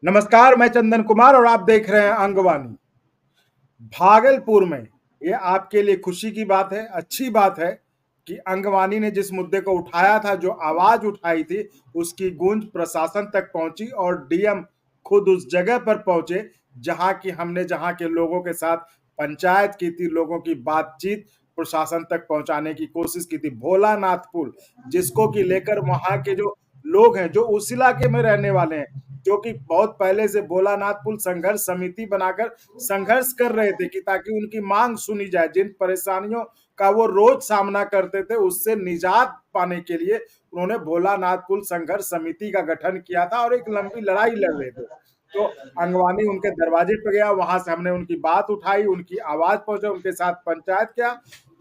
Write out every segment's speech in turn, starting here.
नमस्कार, मैं चंदन कुमार और आप देख रहे हैं अंगवानी। भागलपुर में ये आपके लिए खुशी की बात है, अच्छी बात है कि अंगवानी ने जिस मुद्दे को उठाया था, जो आवाज़ उठाई थी, उसकी गूंज प्रशासन तक पहुंची और डीएम खुद उस जगह पर पहुंचे, जहां के लोगों के साथ पंचायत की थी, लोगों की बातचीत प्रशासन तक पहुंचाने की कोशिश की थी। भोलानाथ पुल, जिसको कि लेकर वहां के जो लोग हैं, जो उस इलाके में रहने वाले हैं, जो कि बहुत पहले से भोलानाथ पुल संघर्ष समिति बनाकर संघर्ष कर रहे थे कि ताकि उनकी मांग सुनी जाए। जिन परेशानियों का वो रोज सामना करते थे, उससे निजात पाने के लिए उन्होंने भोलानाथ पुल संघर्ष समिति का गठन किया था और एक लंबी लड़ाई लड़ रहे थे। तो अंगवानी उनके दरवाजे पे गया, वहां से हमने उनकी बात उठाई, उनकी आवाज पहुंचा, उनके साथ पंचायत किया।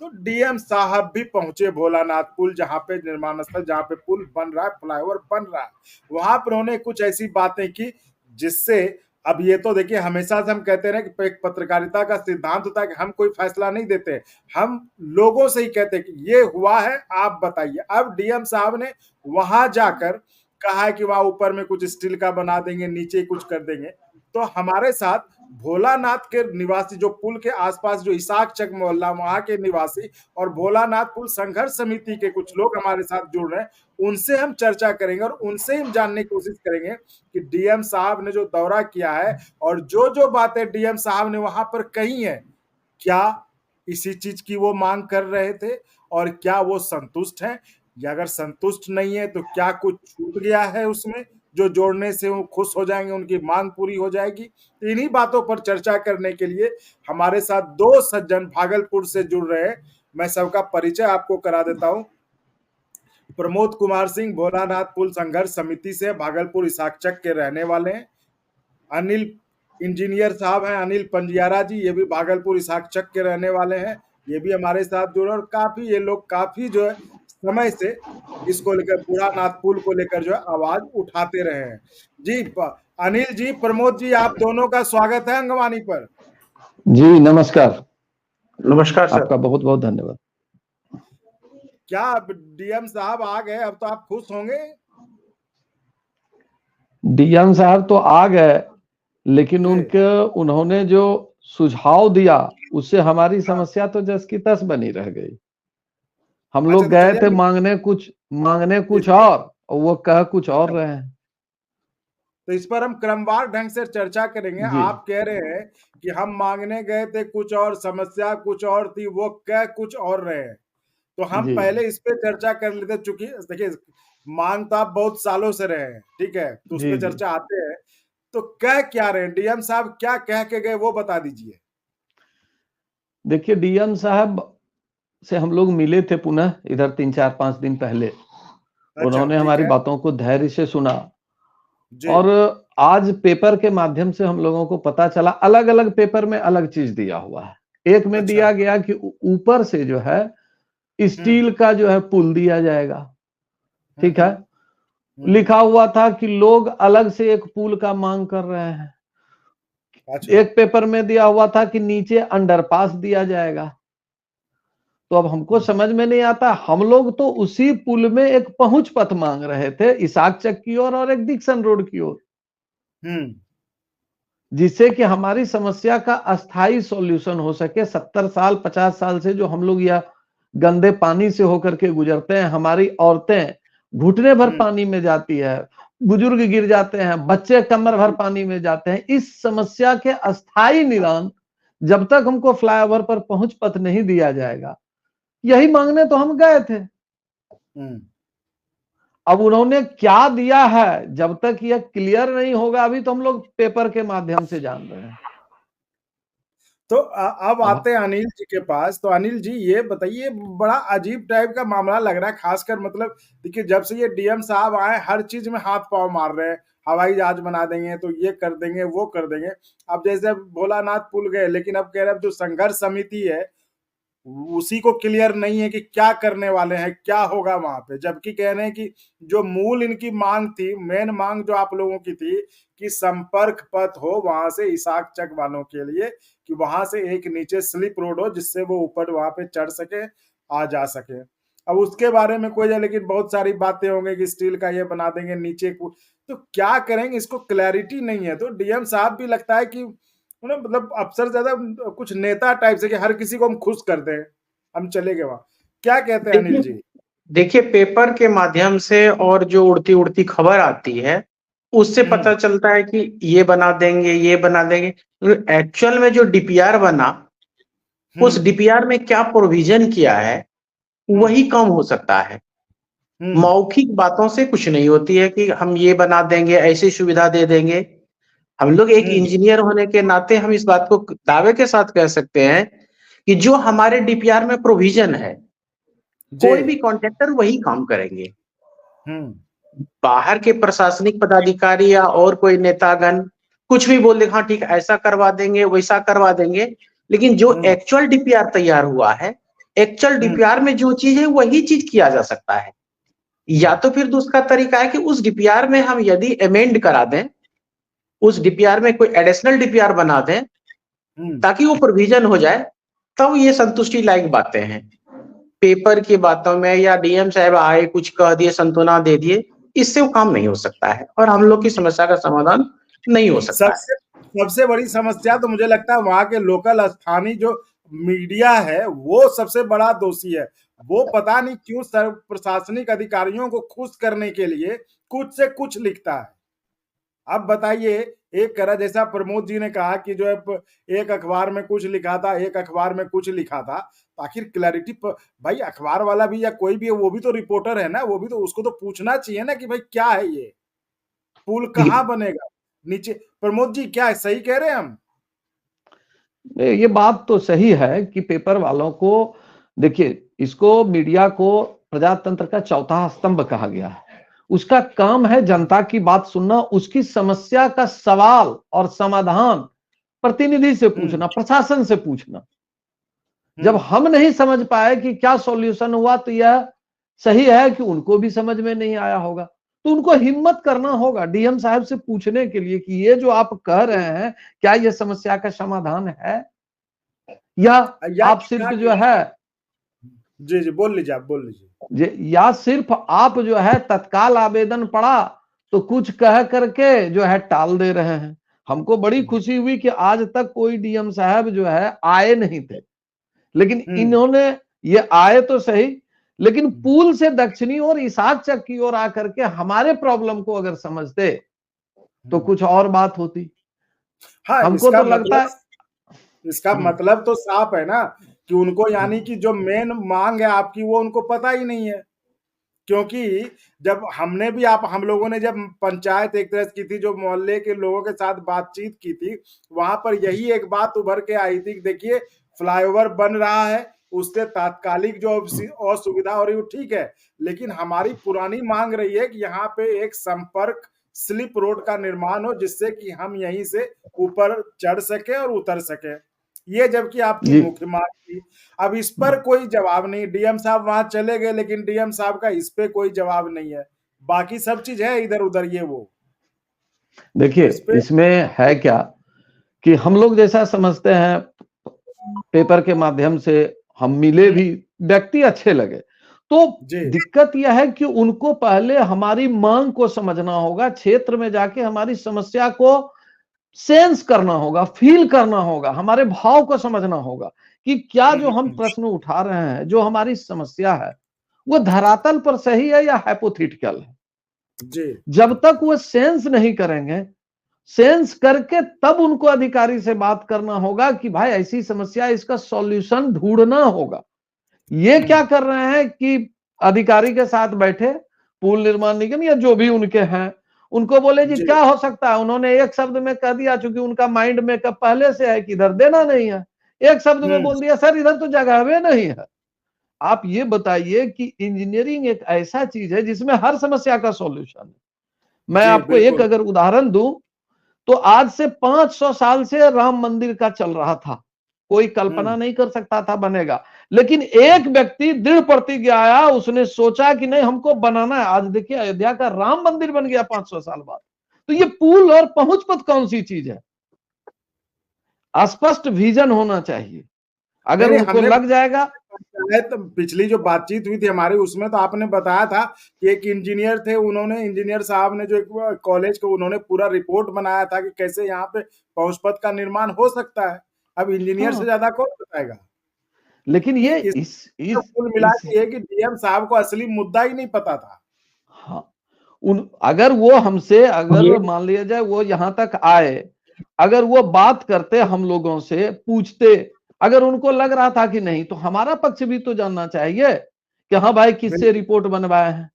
तो डीएम साहब भी पहुंचे भोलानाथ पुल, जहां पे निर्माण स्थल, जहां पे पुल बन रहा है, फ्लाईओवर बन रहा है, वहां पर उन्होंने कुछ ऐसी बातें की जिससे, अब ये तो देखिए, हमेशा से हम कहते रहे कि एक पत्रकारिता का सिद्धांत होता है कि हम कोई फैसला नहीं देते, हम लोगों से ही कहते हैं कि ये हुआ है, आप बताइए। अब डीएम साहब ने वहां जाकर कहा है कि वहां ऊपर में कुछ स्टील का बना देंगे, नीचे कुछ कर देंगे। तो हमारे साथ भोलानाथ के निवासी, जो पुल के आसपास, जो इसाक चक मोहल्ला, वहां के निवासी और भोलानाथ पुल संघर्ष समिति के कुछ लोग हमारे साथ जुड़ रहे हैं। उनसे हम चर्चा करेंगे और उनसे हम जानने की कोशिश करेंगे कि डीएम साहब ने जो दौरा किया है और जो जो बातें डीएम साहब ने वहां पर कही है, क्या इसी चीज की वो मांग कर रहे थे और क्या वो संतुष्ट हैं, या अगर संतुष्ट नहीं है तो क्या कुछ छूट गया है उसमें जो जोड़ने से वो खुश हो जाएंगे, उनकी मांग पूरी हो जाएगी। तो इन्हीं बातों पर चर्चा करने के लिए हमारे साथ दो सज्जन भागलपुर से जुड़ रहे हैं। मैं सबका परिचय आपको करा देता हूं। प्रमोद कुमार सिंह भोलानाथ पुल संघर्ष समिति से भागलपुर इसाकचक के रहने वाले हैं। अनिल इंजीनियर साहब हैं, अनिल पंजियारा जी, ये भी भागलपुर इसाकचक के रहने वाले हैं, ये भी हमारे साथ जुड़े और काफी ये लोग काफी जो है समय से इसको लेकर, भोलानाथ पुल को लेकर जो है आवाज उठाते रहे हैं। जी अनिल जी, प्रमोद जी, आप दोनों का स्वागत है अंगवानी पर। जी नमस्कार। नमस्कार सर। आपका बहुत बहुत धन्यवाद। क्या डीएम साहब आ गए, अब तो आप खुश होंगे। डीएम साहब तो आ गए, लेकिन उन्होंने जो सुझाव दिया उससे हमारी समस्या तो जस की तस बनी रह गई। हम लोग गए थे मांगने कुछ और वो कह कुछ और रहे हैं। तो इस पर हम क्रमवार ढंग से चर्चा करेंगे। आप कह रहे हैं कि हम मांगने गए थे कुछ और, समस्या कुछ और थी, वो कह कुछ और रहे हैं। तो हम पहले इस पे चर्चा कर लेते, चूंकि देखिए मांग तो आप बहुत सालों से रहे हैं, ठीक है, तो उस पर चर्चा आते हैं। तो कह क्या रहे हैं डीएम साहब, क्या कह के गए वो बता दीजिए। देखिए, डीएम साहब से हम लोग मिले थे पुनः इधर 3-4-5 दिन पहले। उन्होंने हमारी बातों को धैर्य से सुना और आज पेपर के माध्यम से हम लोगों को पता चला, अलग अलग पेपर में अलग चीज दिया हुआ है। एक में दिया गया कि ऊपर से जो है स्टील का जो है पुल दिया जाएगा, ठीक है। लिखा हुआ था कि लोग अलग से एक पुल का मांग कर रहे हैं। एक पेपर में दिया हुआ था कि नीचे अंडरपास दिया जाएगा। तो अब हमको समझ में नहीं आता, हम लोग तो उसी पुल में एक पहुंच पथ मांग रहे थे, इसाकचक की ओर और एक डिक्सन रोड की ओर, जिससे कि हमारी समस्या का अस्थाई सॉल्यूशन हो सके। 70 साल 50 साल से जो हम लोग यह गंदे पानी से होकर के गुजरते हैं, हमारी औरतें घुटने भर पानी में जाती है, बुजुर्ग गिर जाते हैं, बच्चे कमर भर पानी में जाते हैं। इस समस्या के अस्थाई निदान जब तक हमको फ्लाईओवर पर पहुंच पथ नहीं दिया जाएगा, यही मांगने तो हम गए थे। अब उन्होंने क्या दिया है, जब तक यह क्लियर नहीं होगा, अभी तो हम लोग पेपर के माध्यम से जान रहे हैं। तो अब आते हैं अनिल जी के पास। तो अनिल जी ये बताइए, बड़ा अजीब टाइप का मामला लग रहा है, खासकर मतलब देखिए, जब से ये डीएम साहब आए हर चीज में हाथ पांव मार रहे हैं। हवाई जहाज बना देंगे तो ये कर देंगे, वो कर देंगे। अब जैसे भोलानाथ पुल गए, लेकिन अब कह रहे हैं जो संघर्ष समिति है उसी को क्लियर नहीं है कि क्या करने वाले हैं, क्या होगा वहां पे। जबकि कह रहे हैं कि जो मूल इनकी मांग थी, मेन मांग जो आप लोगों की थी कि संपर्क पथ हो वहां से इसाक चक वालों के लिए, कि वहां से एक नीचे स्लिप रोड हो जिससे वो ऊपर वहां पे चढ़ सके, आ जा सके। अब उसके बारे में कोई है, लेकिन बहुत सारी बातें होंगी कि स्टील का ये बना देंगे नीचे। तो क्या करेंगे, इसको क्लैरिटी नहीं है। तो डीएम साहब भी लगता है कि मतलब अफसर ज्यादा कुछ नेता टाइप से कि हर किसी को हम खुश कर दें, हम चले गए वहां। क्या कहते हैं अनिल जी? देखिए पेपर के माध्यम से और जो उड़ती उड़ती खबर आती है उससे पता चलता है कि ये बना देंगे, ये बना देंगे। एक्चुअल में जो डीपीआर बना, उस डीपीआर में क्या प्रोविजन किया है वही कम हो सकता है। मौखिक बातों से कुछ नहीं होती है कि हम ये बना देंगे, ऐसी सुविधा दे देंगे। हम लोग एक इंजीनियर होने के नाते हम इस बात को दावे के साथ कह सकते हैं कि जो हमारे डीपीआर में प्रोविजन है कोई भी कॉन्ट्रैक्टर वही काम करेंगे। बाहर के प्रशासनिक पदाधिकारी या और कोई नेतागण कुछ भी बोल दे, हाँ ठीक ऐसा करवा देंगे, वैसा करवा देंगे, लेकिन जो एक्चुअल डीपीआर तैयार हुआ है, एक्चुअल डीपीआर में जो चीज है वही चीज किया जा सकता है। या तो फिर दूसरा तरीका है कि उस डीपीआर में हम यदि अमेंड करा दें, उस डीपीआर में कोई एडिशनल डीपीआर बना दें ताकि वो प्रोविजन हो जाए, तब ये संतुष्टि लायक बातें हैं। पेपर की बातों में या डीएम साहब आए कुछ कह दिए, सांत्वना दे दिए, इससे वो काम नहीं हो सकता है और हम लोग की समस्या का समाधान नहीं हो सकता है। सबसे बड़ी समस्या तो मुझे लगता है वहां के लोकल स्थानीय जो मीडिया है वो सबसे बड़ा दोषी है। वो पता नहीं क्यों प्रशासनिक अधिकारियों को खुश करने के लिए कुछ से कुछ लिखता है। अब बताइए, एक करा जैसा प्रमोद जी ने कहा कि जो है एक अखबार में कुछ लिखा था, एक अखबार में कुछ लिखा था, तो आखिर क्लैरिटी भाई अखबार वाला भी या कोई भी है वो भी तो रिपोर्टर है ना, वो भी तो उसको तो पूछना चाहिए ना कि भाई क्या है ये पुल कहाँ बनेगा नीचे। प्रमोद जी क्या सही कह रहे हैं हम? ये बात तो सही है कि पेपर वालों को, देखिए इसको मीडिया को प्रजातंत्र का चौथा स्तंभ कहा गया है। उसका काम है जनता की बात सुनना, उसकी समस्या का सवाल और समाधान प्रतिनिधि से पूछना, प्रशासन से पूछना। जब हम नहीं समझ पाए कि क्या सॉल्यूशन हुआ तो यह सही है कि उनको भी समझ में नहीं आया होगा, तो उनको हिम्मत करना होगा डीएम साहब से पूछने के लिए कि ये जो आप कह रहे हैं क्या ये समस्या का समाधान है या आप सिर्फ जो है, जी जी बोल लीजिए, आप बोल लीजिए, या सिर्फ आप जो है तत्काल आवेदन पड़ा तो कुछ कह करके जो है टाल दे रहे हैं। हमको बड़ी खुशी हुई कि आज तक कोई डीएम साहब जो है आए नहीं थे, लेकिन इन्होंने ये आए तो सही, लेकिन पुल से दक्षिणी और इसाक चक की ओर आकर के हमारे प्रॉब्लम को अगर समझते तो कुछ और बात होती। हाँ, हमको तो लगता है इसका मतलब तो साफ है ना कि उनको यानी कि जो मेन मांग है आपकी वो उनको पता ही नहीं है। क्योंकि जब हमने भी हम लोगों ने जब पंचायत एक तरह की थी, जो मोहल्ले के लोगों के साथ बातचीत की थी, वहां पर यही एक बात उभर के आई थी कि देखिए फ्लाईओवर बन रहा है, उससे तात्कालिक जो असुविधा हो रही है ठीक है, लेकिन हमारी पुरानी मांग रही है कि यहाँ पे एक संपर्क स्लिप रोड का निर्माण हो जिससे कि हम यहीं से ऊपर चढ़ सके और उतर सके। ये जबकि आपकी मुख्य मांग थी। अब इस पर कोई जवाब नहीं, डीएम साहब वहां चले गए लेकिन डीएम साहब का इस पे कोई जवाब नहीं है। बाकी सब चीज है इधर उधर ये वो। देखिए तो इसमें है क्या कि हम लोग जैसा समझते हैं, पेपर के माध्यम से हम मिले भी, व्यक्ति अच्छे लगे, तो दिक्कत यह है कि उनको पहले हमारी मांग को समझना होगा, क्षेत्र में जाके हमारी समस्या को सेंस करना होगा, फील करना होगा, हमारे भाव को समझना होगा कि क्या जो हम प्रश्न उठा रहे हैं, जो हमारी समस्या है, वो धरातल पर सही है या हाइपोथेटिकल है। जब तक वो सेंस नहीं करेंगे, सेंस करके तब उनको अधिकारी से बात करना होगा कि भाई ऐसी समस्या, इसका सॉल्यूशन ढूंढना होगा। ये क्या कर रहे हैं कि अधिकारी के साथ बैठे, पुल निर्माण निगम या जो भी उनके हैं, उनको बोले जी क्या हो सकता है, उन्होंने एक शब्द में कह दिया, चूंकि उनका माइंड मेकअप पहले से है कि इधर देना नहीं है, एक शब्द में बोल दिया सर इधर तो जगह भी नहीं है। आप ये बताइए कि इंजीनियरिंग एक ऐसा चीज है जिसमें हर समस्या का सॉल्यूशन है। मैं आपको एक अगर उदाहरण दूं तो आज से 500 साल से राम मंदिर का चल रहा था, कोई कल्पना नहीं कर सकता था बनेगा, लेकिन एक व्यक्ति दृढ़ प्रतिज्ञा आया, उसने सोचा कि नहीं हमको बनाना है। आज देखिए अयोध्या का राम मंदिर बन गया 500 साल बाद। तो ये पुल और पहुंच पथ कौन सी चीज है? स्पष्ट विजन होना चाहिए। अगर उनको लग जाएगा तो पिछली जो बातचीत हुई थी हमारी उसमें तो आपने बताया था कि एक इंजीनियर थे, उन्होंने इंजीनियर साहब ने जो एक कॉलेज को उन्होंने पूरा रिपोर्ट बनाया था कि कैसे यहाँ पे पहुंच पथ का निर्माण हो सकता है। अब इंजीनियर से ज्यादा कौन बताएगा। लेकिन ये इस कुल मिला के ये कि डीएम साहब को असली मुद्दा ही नहीं पता था। हाँ, अगर वो हमसे अगर मान लिया जाए वो यहाँ तक आए, अगर वो बात करते हम लोगों से पूछते, अगर उनको लग रहा था कि नहीं, तो हमारा पक्ष भी तो जानना चाहिए कि हाँ भाई किससे रिपोर्ट बनवाए हैं,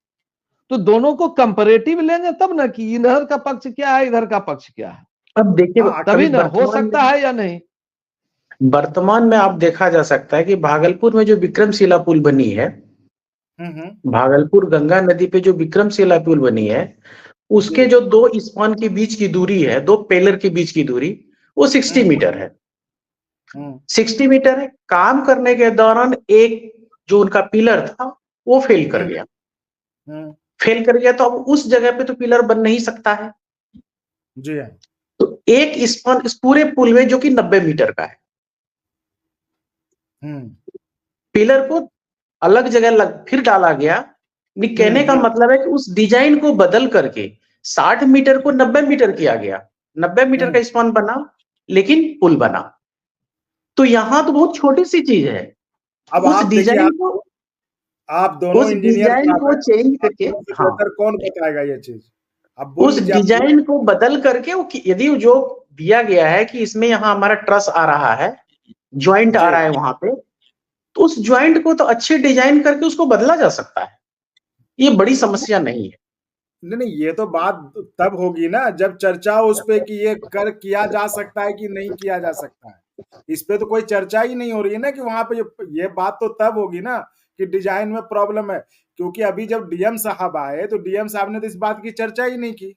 तो दोनों को कंपैरेटिव लेंगे तब ना कि इधर का पक्ष क्या है इधर का पक्ष क्या है। अब देखिए तभी ना हो सकता है या नहीं। वर्तमान में आप देखा जा सकता है कि भागलपुर में जो विक्रमशिला पुल बनी है, भागलपुर गंगा नदी पे जो विक्रमशिला पुल बनी है, उसके जो 2 स्पान के बीच की दूरी है, 2 पिलर के बीच की दूरी, वो 60 मीटर है। 60 मीटर है। काम करने के दौरान एक जो उनका पिलर था वो फेल कर गया। फेल कर गया तो अब उस जगह पे तो पिलर बन नहीं सकता है जी। तो एक स्पान इस पूरे पुल में जो कि 90 मीटर का है, पिलर को अलग जगह फिर डाला गया। कहने का मतलब है कि उस डिजाइन को बदल करके 60 मीटर को 90 मीटर किया गया। 90 मीटर का स्पान बना लेकिन पुल बना। तो यहां तो बहुत छोटी सी चीज है। अब उस डिजाइन को आप दोनों इंजीनियर को चेंज करके कौन बताएगा ये चीज। अब उस डिजाइन को बदल करके यदि जो दिया गया है कि इसमें यहाँ हमारा ट्रस आ रहा है, ज्वाइंट आ रहा है वहां पे, तो उस ज्वाइंट को तो अच्छे डिजाइन करके उसको बदला जा सकता है। ये बड़ी समस्या नहीं है। नहीं, ये तो बात तब होगी ना जब चर्चा उस पे कि ये किया जा सकता है कि नहीं किया जा सकता है। इस पे तो कोई चर्चा ही नहीं हो रही है ना कि वहां पे ये बात तो तब होगी ना कि डिजाइन में प्रॉब्लम है। क्योंकि अभी जब डीएम साहब आए तो डीएम साहब ने तो इस बात की चर्चा ही नहीं की।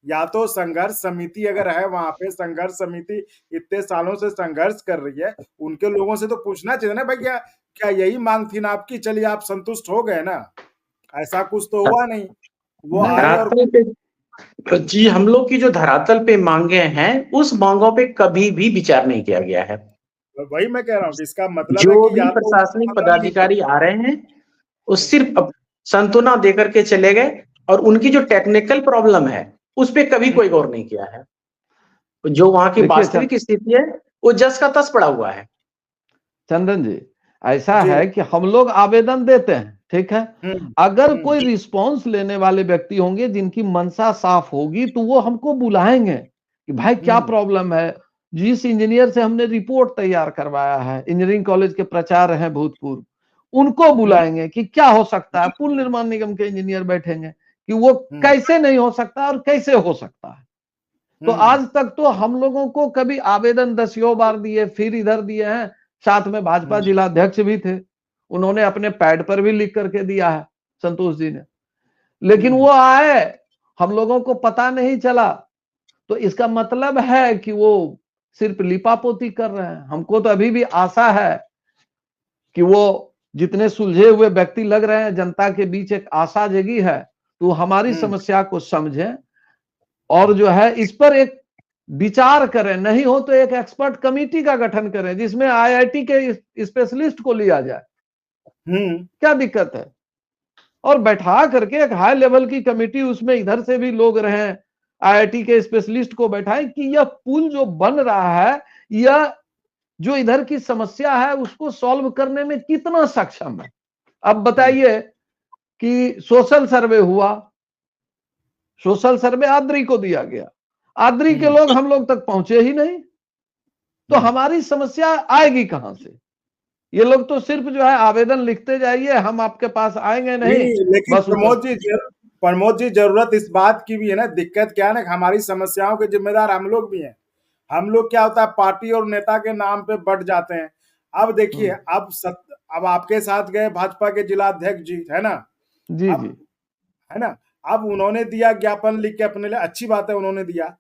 या तो संघर्ष समिति अगर है वहां पे, संघर्ष समिति इतने सालों से संघर्ष कर रही है, उनके लोगों से तो पूछना चाहिए ना भाई क्या यही मांग थी ना आपकी, चलिए आप संतुष्ट हो गए ना। ऐसा कुछ तो हुआ नहीं। वो आए और जी हम लोग की जो धरातल पे मांगे हैं उस मांगों पे कभी भी विचार नहीं किया गया है। वही मैं कह रहा हूँ कि इसका मतलब जो है कि भी प्रशासनिक पदाधिकारी आ रहे हैं वो सिर्फ सांत्वना देकर के चले गए और उनकी जो टेक्निकल प्रॉब्लम है उस पर कभी कोई गौर नहीं किया है। जो वहां की वास्तविक स्थिति है वो जस का तस पड़ा हुआ है। चंदन जी ऐसा है कि हम लोग आवेदन देते हैं, ठीक है, अगर कोई रिस्पांस लेने वाले व्यक्ति होंगे जिनकी मनसा साफ होगी तो वो हमको बुलाएंगे कि भाई क्या प्रॉब्लम है। जिस इंजीनियर से हमने रिपोर्ट तैयार करवाया है, इंजीनियरिंग कॉलेज के प्राचार्य हैं भूतपूर्व, उनको बुलाएंगे कि क्या हो सकता है। पुल निर्माण निगम के इंजीनियर बैठेंगे कि वो कैसे नहीं हो सकता और कैसे हो सकता है। तो आज तक तो हम लोगों को कभी आवेदन 10 बार दिए, फिर इधर दिए हैं। साथ में भाजपा जिला अध्यक्ष भी थे, उन्होंने अपने पैड पर भी लिख करके दिया है, संतोष जी ने। लेकिन वो आए, हम लोगों को पता नहीं चला। तो इसका मतलब है कि वो सिर्फ लिपापोती कर रहे हैं। हमको तो अभी भी आशा है कि वो जितने सुलझे हुए व्यक्ति लग रहे हैं, जनता के बीच एक आशा जगी है, तो हमारी समस्या को समझें और जो है इस पर एक विचार करें। नहीं हो तो एक एक्सपर्ट कमेटी का गठन करें जिसमें आईआईटी के स्पेशलिस्ट को लिया जाए। क्या दिक्कत है। और बैठा करके एक हाई लेवल की कमेटी, उसमें इधर से भी लोग रहे, आईआईटी के स्पेशलिस्ट को बैठाए कि यह पुल जो बन रहा है, यह जो इधर की समस्या है उसको सॉल्व करने में कितना सक्षम है। अब बताइए कि सोशल सर्वे हुआ, सोशल सर्वे आद्री को दिया गया, आद्री के लोग हम लोग तक पहुंचे ही नहीं, तो हमारी समस्या आएगी कहां से। ये लोग तो सिर्फ जो है आवेदन लिखते जाइए, हम आपके पास आएंगे नहीं। लेकिन प्रमोद जी जरूरत इस बात की भी है ना, दिक्कत क्या है ना, हमारी समस्याओं के जिम्मेदार हम लोग भी हैं। हम लोग क्या होता है पार्टी और नेता के नाम पे बढ़ जाते हैं। अब देखिए अब आपके साथ गए भाजपा के जिला अध्यक्ष जी, है ना जी जी, है ना। अब उन्होंने दिया ज्ञापन लिख के अपने लिए, अच्छी बात है उन्होंने दिया,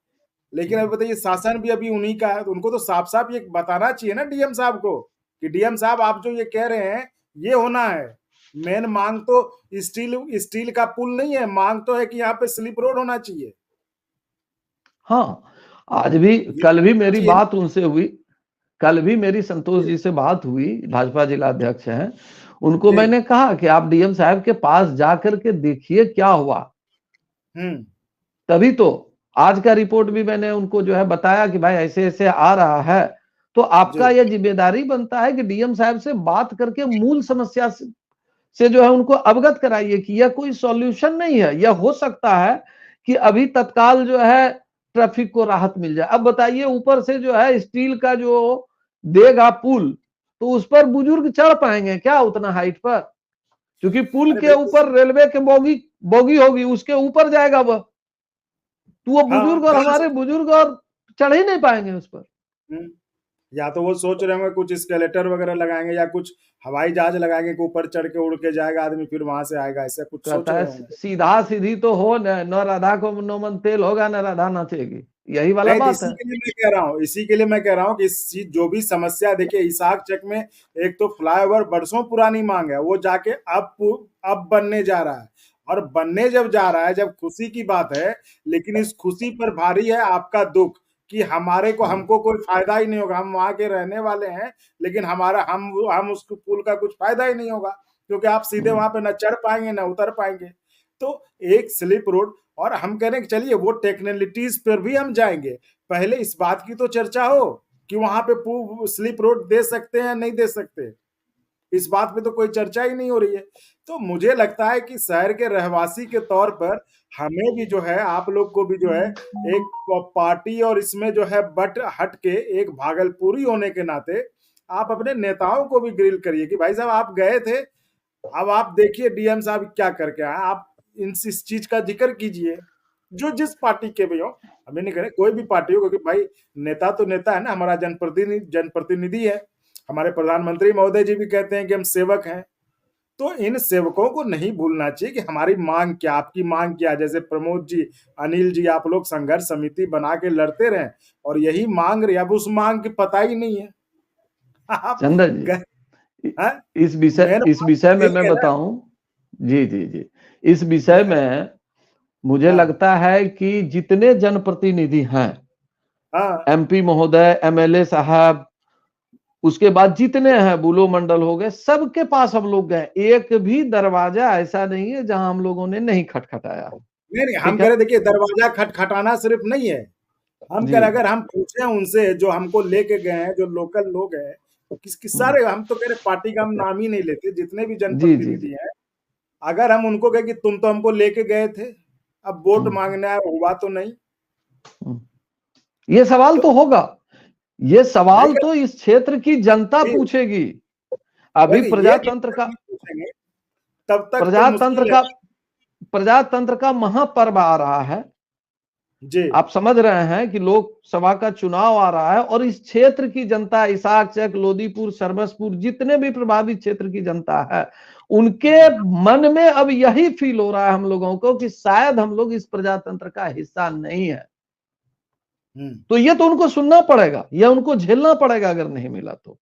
लेकिन अभी बताइए शासन भी अभी उन्हीं का है, तो उनको तो साफ साफ ये बताना चाहिए ना डीएम साहब को कि डीएम साहब आप जो ये कह रहे हैं ये होना है। मेन मांग तो स्टील का पुल नहीं है, मांग तो है कि यहाँ पे स्लिप रोड होना चाहिए। हाँ, आज भी कल भी मेरी बात उनसे हुई, कल भी मेरी संतोष जी से बात हुई, भाजपा जिला अध्यक्ष हैं, उनको जी। मैंने कहा कि आप डीएम साहब के पास जाकर के देखिए क्या हुआ। तभी तो आज का रिपोर्ट भी मैंने उनको जो है बताया कि भाई ऐसे ऐसे आ रहा है, तो आपका यह जिम्मेदारी बनता है कि डीएम साहब से बात करके मूल समस्या से जो है उनको अवगत कराइए कि यह कोई सॉल्यूशन नहीं है। यह हो सकता है कि अभी तत्काल जो है ट्रैफिक को राहत मिल जाए। अब बताइए, ऊपर से जो है स्टील का जो देगा पुल, तो उस पर बुजुर्ग चढ़ पाएंगे क्या उतना हाइट पर? क्योंकि पुल के ऊपर रेलवे के बोगी होगी, उसके ऊपर जाएगा वह, तो वो बुजुर्ग और हमारे बुजुर्ग और चढ़ ही नहीं पाएंगे उस पर। या तो वो सोच रहे होंगे कुछ स्केलेटर वगैरह लगाएंगे या कुछ हवाई जहाज लगाएंगे कि ऊपर चढ़ के उड़ के जाएगा आदमी, फिर वहां से आएगा, ऐसा कुछ सोच रहे होंगे। सीधा सीधी तो हो न राधा को नो मन तेल होगा, न राधा नाचेगी, यही वाला बात है। इसी के लिए मैं कह रहा हूँ कि जो भी समस्या, देखिए इसाक चक में एक तो फ्लाईओवर बरसों पुरानी मांग है, वो जाके अब बनने जा रहा है, और बनने जब जा रहा है, जब खुशी की बात है, लेकिन इस खुशी पर भारी है आपका दुख कि हमको कोई फायदा ही नहीं होगा। हम वहां के रहने वाले हैं, लेकिन हम उसको पुल का कुछ फायदा ही नहीं होगा, क्योंकि आप सीधे वहां पे न चढ़ पाएंगे न उतर पाएंगे। तो एक स्लिप रोड, और हम कह रहे हैं कि चलिए वो टेक्निकलिटीज पर भी हम जाएंगे, पहले इस बात की तो चर्चा हो कि वहां पे स्लिप रोड दे सकते हैं नहीं दे सकते, इस बात पे तो कोई चर्चा ही नहीं हो रही है। तो मुझे लगता है कि शहर के रहवासी के तौर पर हमें भी जो है, आप लोग को भी जो है, एक पार्टी और इसमें जो है बट हट के एक भागलपुरी होने के नाते आप अपने नेताओं को भी ग्रिल करिए कि भाई साहब आप गए थे, अब आप देखिए डीएम साहब क्या करके आए, आप इस चीज का जिक्र कीजिए, जो जिस पार्टी के भी हो। हमें नहीं करें कोई भी पार्टी हो, क्योंकि भाई नेता तो नेता है ना, हमारा जनप्रतिनिधि है। हमारे प्रधानमंत्री महोदय जी भी कहते हैं कि हम सेवक हैं, तो इन सेवकों को नहीं भूलना चाहिए कि हमारी मांग क्या, आपकी मांग क्या। जैसे प्रमोद जी, अनिल जी, आप लोग संघर्ष समिति बना के लड़ते रहे और यही मांग रही, अब उस मांग की पता ही नहीं है। चंदन जी, इस विषय में मैं बताऊं, जी, इस विषय में मुझे लगता है कि जितने जनप्रतिनिधि हैं, एमपी महोदय, एमएलए साहब, उसके बाद जितने हैं बुलो मंडल हो गए, सबके पास हम लोग गए, एक भी दरवाजा ऐसा नहीं है जहां हम लोगों ने नहीं खटखटाया। नहीं, हम कह रहे, देखिए दरवाजा खटखटाना सिर्फ नहीं है, हम कह रहे अगर हम पूछे उनसे जो हमको लेके गए हैं, जो लोकल लोग हैं, तो किस सारे, हम तो कह रहे पार्टी का हम नाम ही नहीं लेते, जितने भी जनप्रतिनिधि हैं, अगर हम उनको कहे कि तुम तो हमको लेके गए थे, अब वोट मांगना है, हुआ तो नहीं। ये सवाल तो होगा, ये सवाल तो इस क्षेत्र की जनता पूछेगी। अभी प्रजातंत्र का तब तक प्रजातंत्र का महापर्व आ रहा है जी। आप समझ रहे हैं कि लोकसभा का चुनाव आ रहा है, और इस क्षेत्र की जनता, इसाक चक, लोदीपुर, सरबसपुर, जितने भी प्रभावित क्षेत्र की जनता है, उनके मन में अब यही फील हो रहा है हम लोगों को कि शायद हम लोग इस प्रजातंत्र का हिस्सा नहीं है। तो ये तो उनको सुनना पड़ेगा, या उनको झेलना पड़ेगा अगर नहीं मिला तो।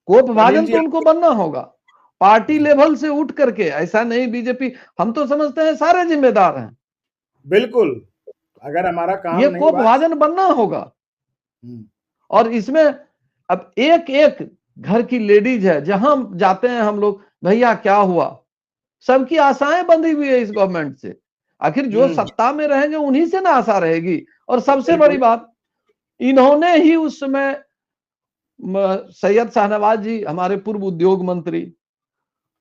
कोप भाजन तो उनको बनना होगा पार्टी लेवल से उठ करके, ऐसा नहीं बीजेपी, हम तो समझते हैं सारे जिम्मेदार हैं, बिल्कुल, अगर हमारा काम ये कोप भाजन बनना होगा। और इसमें अब एक एक घर की लेडीज है, जहां जाते हैं हम लोग, भैया क्या हुआ, सबकी आशाएं बंधी हुई है इस गवर्नमेंट से। आखिर जो सत्ता में रहेंगे उन्हीं से ना आशा रहेगी। और सबसे बड़ी बात, इन्होंने ही उस समय सैयद शाहनवाज जी, हमारे पूर्व उद्योग मंत्री,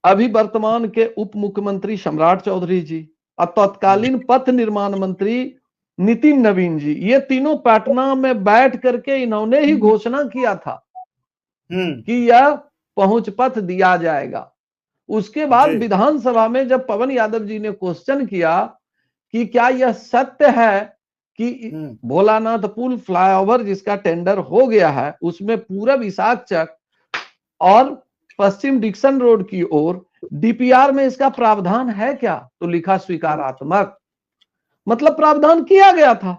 अभी वर्तमान के उप मुख्यमंत्री सम्राट चौधरी जी, और तत्कालीन पथ निर्माण मंत्री नितिन नवीन जी, ये तीनों पटना में बैठ करके इन्होंने ही घोषणा किया था कि यह पहुंच पथ दिया जाएगा। उसके बाद विधानसभा में जब पवन यादव जी ने क्वेश्चन किया कि क्या यह सत्य है कि भोलानाथ पुल फ्लाईओवर जिसका टेंडर हो गया है, उसमें पूरब इसाक चक और पश्चिम डिक्सन रोड की ओर डीपीआर में इसका प्रावधान है क्या, तो लिखा स्वीकारात्मक, मतलब प्रावधान किया गया था।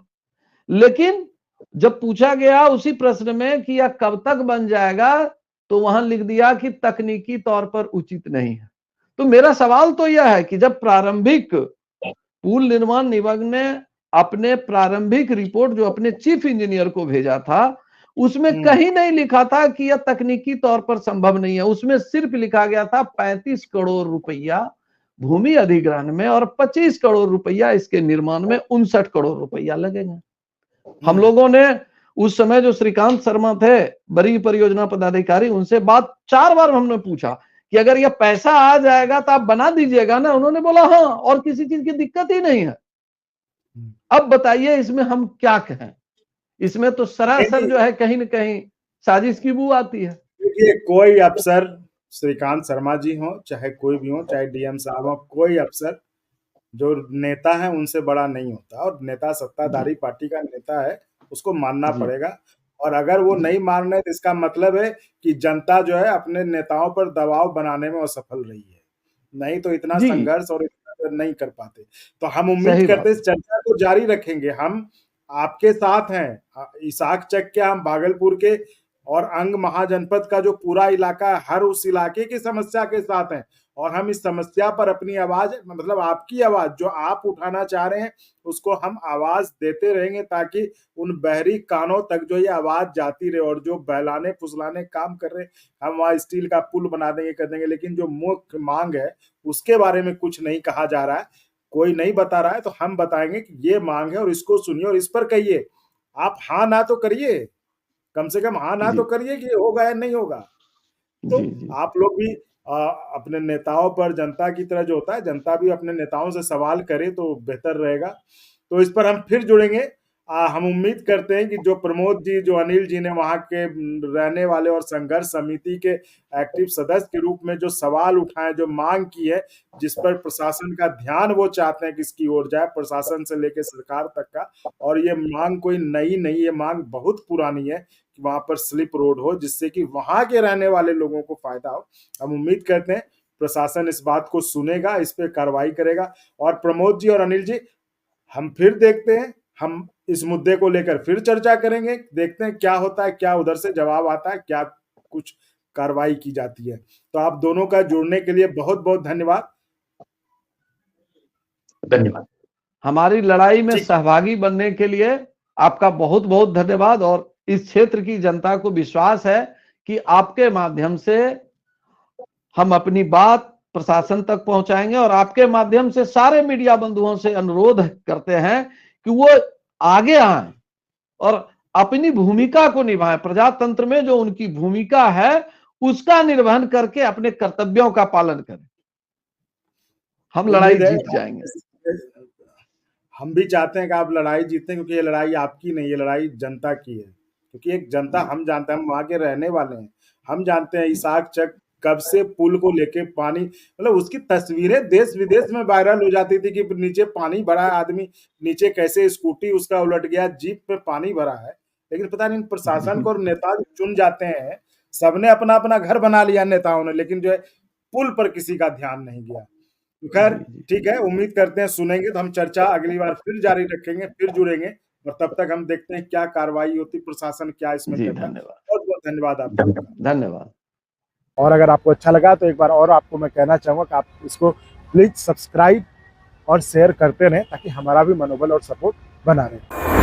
लेकिन जब पूछा गया उसी प्रश्न में कि यह कब तक बन जाएगा, तो वहां लिख दिया कि तकनीकी तौर पर उचित नहीं है। तो मेरा सवाल तो यह है कि जब प्रारंभिक पुल निर्माण निगम ने अपने प्रारंभिक रिपोर्ट जो अपने चीफ इंजीनियर को भेजा था, उसमें कहीं नहीं लिखा था कि यह तकनीकी तौर पर संभव नहीं है। उसमें सिर्फ लिखा गया था 35 करोड़ रुपया भूमि अधिग्रहण में और 25 करोड़ रुपया इसके निर्माण में 59 करोड़ रुपया लगेगा। हम लोगों ने उस समय जो श्रीकांत शर्मा थे बड़ी परियोजना पदाधिकारी, उनसे बात 4 बार हमने पूछा कि अगर यह पैसा आ जाएगा तो आप बना दीजिएगा ना। उन्होंने बोला हाँ, और किसी चीज की दिक्कत ही नहीं है। अब बताइए इसमें हम क्या कहें? इसमें तो सरासर जो है कहीं न कहीं साजिश की बू आती है। देखिए, कोई अफसर, श्रीकांत शर्मा जी हो चाहे कोई भी हो, चाहे डीएम साहब हो, कोई अफसर जो नेता है उनसे बड़ा नहीं होता। और नेता सत्ताधारी पार्टी का नेता है, उसको मानना पड़ेगा। और अगर वो नहीं मान रहे तो इसका मतलब है कि जनता जो है अपने नेताओं पर दबाव बनाने में असफल रही है, नहीं तो इतना संघर्ष और इतना नहीं कर पाते। तो हम उम्मीद करते हैं चर्चा को जारी रखेंगे। हम आपके साथ हैं, इसाक चक के, हम भागलपुर के और अंग महाजनपद का जो पूरा इलाका है, हर उस इलाके की समस्या के साथ हैं। और हम इस समस्या पर अपनी आवाज, मतलब आपकी आवाज जो आप उठाना चाह रहे हैं, उसको हम आवाज देते रहेंगे ताकि उन बहरी कानों तक जो ये आवाज जाती रहे। और जो बहलाने फुसलाने काम कर रहे हैं, हम वहाँ स्टील का पुल बना देंगे, कर देंगे, लेकिन जो मुख्य मांग है उसके बारे में कुछ नहीं कहा जा रहा है, कोई नहीं बता रहा है। तो हम बताएंगे कि ये मांग है और इसको सुनिए और इस पर कहिए। आप हाँ ना तो करिए, कम से कम हाँ ना तो करिए कि होगा या नहीं होगा। तो आप लोग भी अपने नेताओं पर, जनता की तरह जो होता है, जनता भी अपने नेताओं से सवाल करे तो बेहतर रहेगा। तो इस पर हम फिर जुड़ेंगे। हम उम्मीद करते हैं कि जो प्रमोद जी, जो अनिल जी ने वहां के रहने वाले और संघर्ष समिति के एक्टिव सदस्य के रूप में जो सवाल उठाए, जो मांग की है, जिस पर प्रशासन का ध्यान वो चाहते हैं किसकी ओर जाए, प्रशासन से लेकर सरकार तक का। और ये मांग कोई नई नहीं, ये मांग बहुत पुरानी है कि वहां पर स्लिप रोड हो, जिससे कि वहां के रहने वाले लोगों को फायदा हो। हम उम्मीद करते हैं प्रशासन इस बात को सुनेगा, इस पे कार्रवाई करेगा। और प्रमोद जी और अनिल जी, हम फिर देखते हैं, हम इस मुद्दे को लेकर फिर चर्चा करेंगे, देखते हैं क्या होता है, क्या उधर से जवाब आता है, क्या कुछ कार्रवाई की जाती है। तो आप दोनों का जुड़ने के लिए बहुत बहुत धन्यवाद। धन्यवाद। हमारी लड़ाई में सहभागी बनने के लिए आपका बहुत बहुत धन्यवाद। और इस क्षेत्र की जनता को विश्वास है कि आपके माध्यम से हम अपनी बात प्रशासन तक पहुंचाएंगे। और आपके माध्यम से सारे मीडिया बंधुओं से अनुरोध करते हैं कि वो आगे आए और अपनी भूमिका को निभाएं। प्रजातंत्र में जो उनकी भूमिका है उसका निर्वहन करके अपने कर्तव्यों का पालन करें। हम लड़ाई जीत जाएंगे। हम भी चाहते हैं कि आप लड़ाई जीतें, क्योंकि ये लड़ाई आपकी नहीं, ये लड़ाई जनता की है। क्योंकि एक जनता, हम जानते हैं, हम वहां के रहने वाले हैं, हम जानते हैं इसाक चक कब से पुल को लेके पानी, मतलब उसकी तस्वीरें देश विदेश में वायरल हो जाती थी कि नीचे पानी भरा है, आदमी नीचे कैसे स्कूटी उसका उलट गया, जीप पे पानी भरा है। लेकिन पता नहीं प्रशासन को और नेता चुन जाते हैं, सबने अपना अपना घर बना लिया नेताओं ने, लेकिन जो है पुल पर किसी का ध्यान नहीं गया। खैर ठीक है, उम्मीद करते हैं सुनेंगे। तो हम चर्चा अगली बार फिर जारी रखेंगे, फिर जुड़ेंगे। और तब तक हम देखते हैं क्या कार्रवाई होती, प्रशासन क्या इसमें करता है। बहुत बहुत धन्यवाद आपका। धन्यवाद। और अगर आपको अच्छा लगा तो एक बार और आपको मैं कहना चाहूंगा कि आप इसको प्लीज सब्सक्राइब और शेयर करते रहें, ताकि हमारा भी मनोबल और सपोर्ट बना रहे।